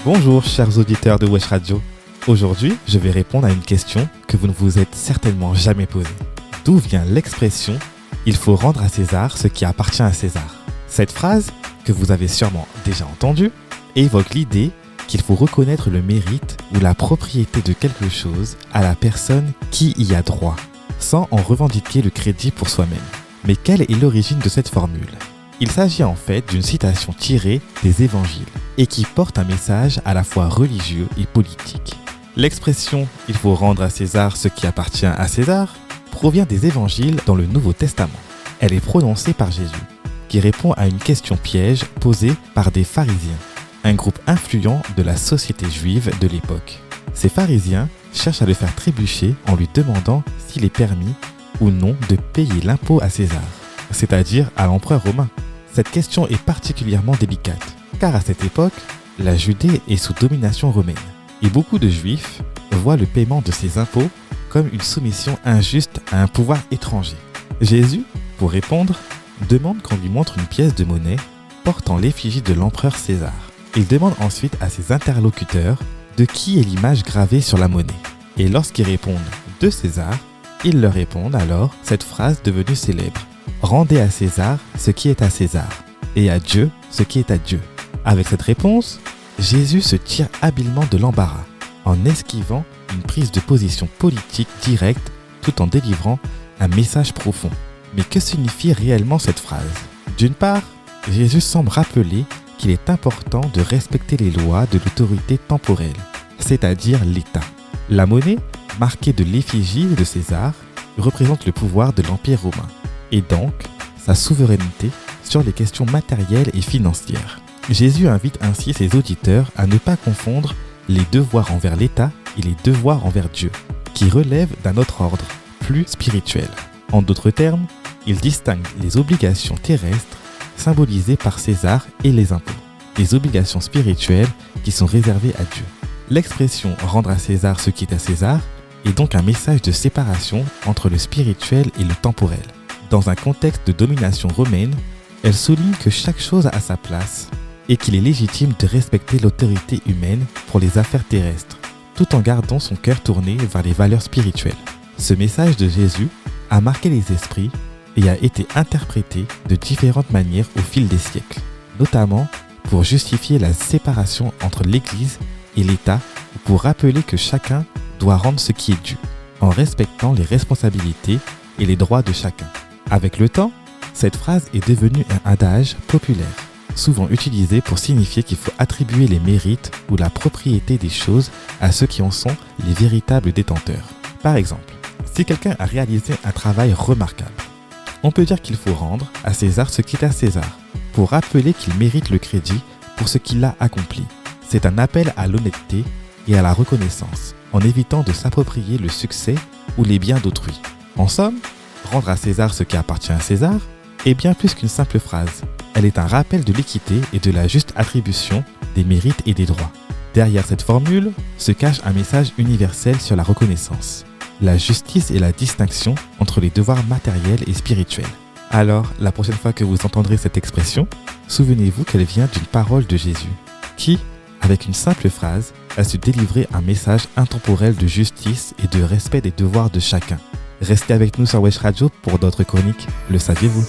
Bonjour chers auditeurs de Wesh Radio. Aujourd'hui, je vais répondre à une question que vous ne vous êtes certainement jamais posée. D'où vient l'expression « Il faut rendre à César ce qui appartient à César ». Cette phrase, que vous avez sûrement déjà entendue, évoque l'idée qu'il faut reconnaître le mérite ou la propriété de quelque chose à la personne qui y a droit, sans en revendiquer le crédit pour soi-même. Mais quelle est l'origine de cette formule ? Il s'agit en fait d'une citation tirée des évangiles et qui porte un message à la fois religieux et politique. L'expression « il faut rendre à César ce qui appartient à César » provient des évangiles dans le Nouveau Testament. Elle est prononcée par Jésus, qui répond à une question piège posée par des pharisiens, un groupe influent de la société juive de l'époque. Ces pharisiens cherchent à le faire trébucher en lui demandant s'il est permis ou non de payer l'impôt à César, c'est-à-dire à l'empereur romain. Cette question est particulièrement délicate, car à cette époque, la Judée est sous domination romaine, et beaucoup de Juifs voient le paiement de ces impôts comme une soumission injuste à un pouvoir étranger. Jésus, pour répondre, demande qu'on lui montre une pièce de monnaie portant l'effigie de l'empereur César. Il demande ensuite à ses interlocuteurs de qui est l'image gravée sur la monnaie. Et lorsqu'ils répondent « de César », ils leur répondent alors cette phrase devenue célèbre. Rendez à César ce qui est à César, et à Dieu ce qui est à Dieu. Avec cette réponse, Jésus se tire habilement de l'embarras, en esquivant une prise de position politique directe tout en délivrant un message profond. Mais que signifie réellement cette phrase ? D'une part, Jésus semble rappeler qu'il est important de respecter les lois de l'autorité temporelle, c'est-à-dire l'État. La monnaie, marquée de l'effigie de César, représente le pouvoir de l'Empire romain, et donc sa souveraineté sur les questions matérielles et financières. Jésus invite ainsi ses auditeurs à ne pas confondre les devoirs envers l'État et les devoirs envers Dieu, qui relèvent d'un autre ordre, plus spirituel. En d'autres termes, il distingue les obligations terrestres, symbolisées par César, et les impôts, des obligations spirituelles qui sont réservées à Dieu. L'expression « rendre à César ce qui est à César » est donc un message de séparation entre le spirituel et le temporel. Dans un contexte de domination romaine, elle souligne que chaque chose a sa place et qu'il est légitime de respecter l'autorité humaine pour les affaires terrestres, tout en gardant son cœur tourné vers les valeurs spirituelles. Ce message de Jésus a marqué les esprits et a été interprété de différentes manières au fil des siècles, notamment pour justifier la séparation entre l'Église et l'État ou pour rappeler que chacun doit rendre ce qui est dû, en respectant les responsabilités et les droits de chacun. Avec le temps, cette phrase est devenue un adage populaire, souvent utilisé pour signifier qu'il faut attribuer les mérites ou la propriété des choses à ceux qui en sont les véritables détenteurs. Par exemple, si quelqu'un a réalisé un travail remarquable, on peut dire qu'il faut rendre à César ce qui est à César, pour rappeler qu'il mérite le crédit pour ce qu'il a accompli. C'est un appel à l'honnêteté et à la reconnaissance, en évitant de s'approprier le succès ou les biens d'autrui. En somme, rendre à César ce qui appartient à César est bien plus qu'une simple phrase. Elle est un rappel de l'équité et de la juste attribution des mérites et des droits. Derrière cette formule se cache un message universel sur la reconnaissance, la justice et la distinction entre les devoirs matériels et spirituels. Alors, la prochaine fois que vous entendrez cette expression, souvenez-vous qu'elle vient d'une parole de Jésus, qui, avec une simple phrase, a su délivrer un message intemporel de justice et de respect des devoirs de chacun. Restez avec nous sur Wesh Radio pour d'autres chroniques, le saviez-vous ?